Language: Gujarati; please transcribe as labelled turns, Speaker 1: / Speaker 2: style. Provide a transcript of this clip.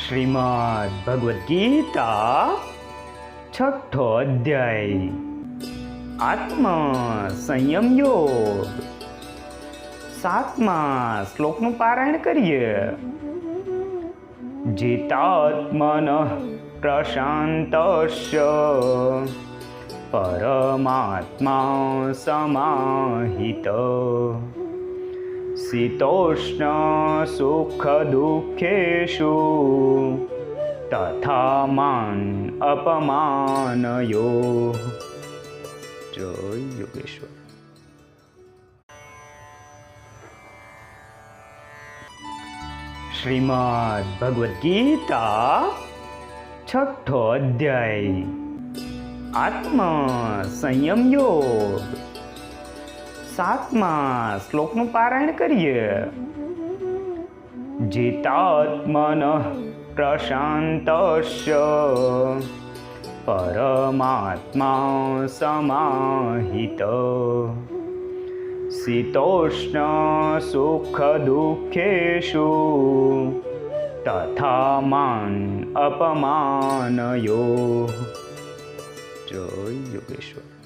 Speaker 1: શ્રીમદ ભગવદ્ ગીતા છઠ્ઠો અધ્યાય આત્મ સંયમ યોગ 7મા શ્લોકનું પારાયણ કરીએ. જીતાત્મન પ્રશાંતસ્ય પરમાત્મા સમાહિત શીતોષ્ણ સુખ દુઃખેષુ તથા માન અપમાનયો. જય યોગેશ્વર. શ્રીમદ ભગવદ્ ગીતા છઠ્ઠો અધ્યાય આત્મ સંયમ યોગ 7મા શ્લોકનું પારાયણ કરીએ. જીતાત્મન પ્રશાંતસ્ય પરમાત્મા સમાહિત શીતોષ્ણ સુખ દુઃખેષુ તથા માન અપમાનયો. જય યોગેશ્વર.